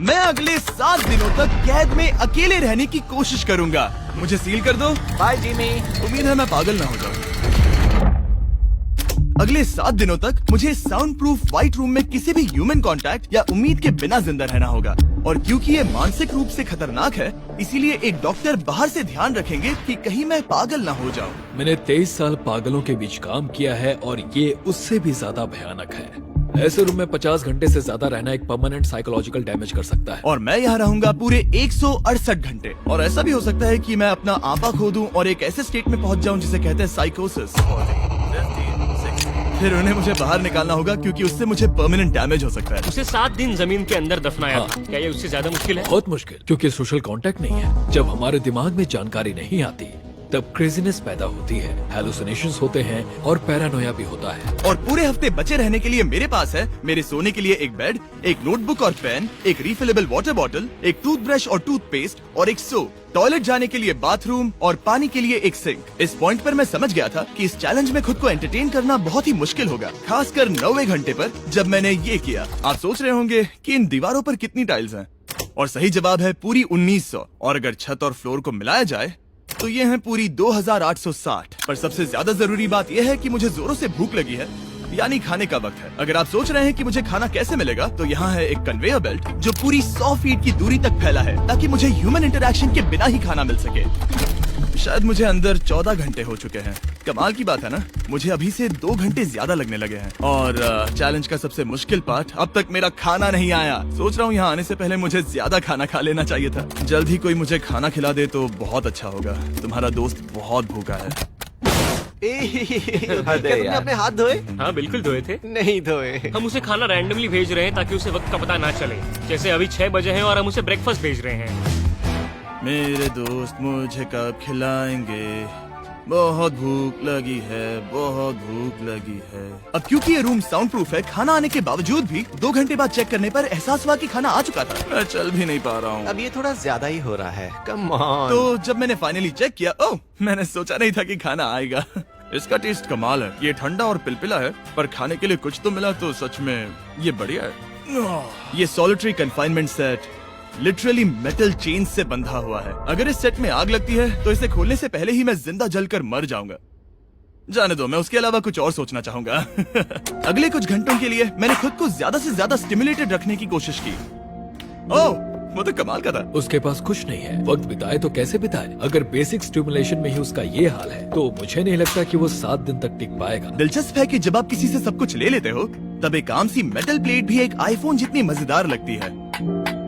मैं अगले 7 दिनों तक कैद में अकेले रहने की कोशिश करूंगा। मुझे सील कर दो। Bye Jimmy. उम्मीद है मैं पागल ना हो जाऊं। अगले 7 दिनों तक मुझे साउंड प्रूफ व्हाइट रूम में किसी भी ह्यूमन कांटेक्ट या उम्मीद के बिना जिंदा रहना होगा। और क्योंकि ये मानसिक रूप से खतरनाक है, इसीलिए एक डॉक्टर बाहर से ध्यान रखेंगे कि कहीं मैं पागल ना हो जाऊं। मैंने 23 साल पागलों के बीच काम किया है और ये उससे भी ज्यादा भयानक है। ऐसे रूम में 50 घंटे से ज्यादा रहना एक परमानेंट साइकोलॉजिकल डैमेज कर सकता है। और मैं यहाँ रहूंगा पूरे 168 घंटे। और ऐसा भी हो सकता है कि मैं अपना आपा खो दूं और एक ऐसे स्टेट में पहुंच जाऊं जिसे कहते हैं साइकोसिस। फिर उन्हें मुझे बाहर निकालना होगा क्योंकि उससे मुझे परमानेंट डैमेज हो सकता है। उसे 7 दिन जमीन के अंदर दफनाया। हाँ। क्या ये उससे ज्यादा मुश्किल है? बहुत मुश्किल, क्योंकि सोशल कांटेक्ट नहीं है। जब हमारे दिमाग में जानकारी नहीं आती तब क्रेजीनेस पैदा होती है, हेलुसिनेशंस होते हैं और पैरानोया भी होता है। और पूरे हफ्ते बचे रहने के लिए मेरे पास है मेरे सोने के लिए एक बेड, एक नोटबुक और पेन, एक रिफिलेबल वाटर बॉटल, एक टूथब्रश और टूथपेस्ट और एक सोप, टॉयलेट जाने के लिए बाथरूम और पानी के लिए एक सिंक। इस पॉइंट पर मैं समझ गया था कि इस चैलेंज में खुद को एंटरटेन करना बहुत ही मुश्किल होगा, खासकर 9वें घंटे पर जब मैंने ये किया। आप सोच रहे होंगे कि इन दीवारों पर कितनी टाइल्स हैं? और सही जवाब है पूरी 1900। और अगर छत और फ्लोर को मिलाया जाए तो ये है पूरी 2860। पर सबसे ज्यादा जरूरी बात यह है कि मुझे जोरों से भूख लगी है, यानी खाने का वक्त है। अगर आप सोच रहे हैं कि मुझे खाना कैसे मिलेगा, तो यहाँ है एक कन्वेयर बेल्ट जो पूरी 100 फीट की दूरी तक फैला है, ताकि मुझे ह्यूमन इंटरैक्शन के बिना ही खाना मिल सके। शायद मुझे अंदर 14 घंटे हो चुके हैं। कमाल की बात है ना, मुझे अभी से 2 घंटे ज्यादा लगने लगे हैं। और चैलेंज का सबसे मुश्किल पार्ट, अब तक मेरा खाना नहीं आया। सोच रहा हूँ यहाँ आने से पहले मुझे ज्यादा खाना खा लेना चाहिए था। जल्द ही कोई मुझे खाना खिला दे तो बहुत अच्छा होगा। तुम्हारा दोस्त बहुत भूखा है। क्या तुमने अपने हाथ धोए? हाँ बिल्कुल धोए थे। नहीं धोए। हम उसे खाना रैंडमली भेज रहे हैं ताकि उसे वक्त का पता ना चले। जैसे अभी 6 बजे हैं और हम उसे ब्रेकफास्ट भेज रहे हैं। मेरे दोस्त मुझे कब खिलाएंगे? बहुत भूख लगी है, बहुत भूख लगी है। अब क्योंकि ये रूम साउंड प्रूफ है, खाना आने के बावजूद भी 2 घंटे बाद चेक करने पर एहसास हुआ कि खाना आ चुका था। मैं चल भी नहीं पा रहा हूँ। अब ये थोड़ा ज्यादा ही हो रहा है। Come on. तो जब मैंने फाइनली चेक किया, ओह, मैंने सोचा नहीं था कि खाना आएगा। इसका टेस्ट कमाल है। ये ठंडा और पिलपिला है, पर खाने के लिए कुछ तो मिला, तो सच में ये बढ़िया है। ये solitary confinement set literally metal chain से बंधा हुआ है। अगर इस सेट में आग लगती है तो इसे खोलने से पहले ही मैं जिंदा जलकर मर जाऊंगा। जाने दो, मैं उसके अलावा कुछ और सोचना चाहूंगा। अगले कुछ घंटों के लिए मैंने खुद को ज्यादा से ज्यादा स्टिमुलेटेड रखने की कोशिश की। ओह, वो तो कमाल का था। उसके पास कुछ नहीं है, वक्त बिताए तो कैसे बिताए? अगर बेसिक स्टिमुलेशन में ही उसका ये हाल है तो मुझे नहीं लगता कि वो 7 दिन तक टिक पाएगा। दिलचस्प है कि जब आप किसी से सब कुछ ले लेते हो, तब एक आम सी मेटल प्लेट भी एक आईफोन जितनी मजेदार लगती है।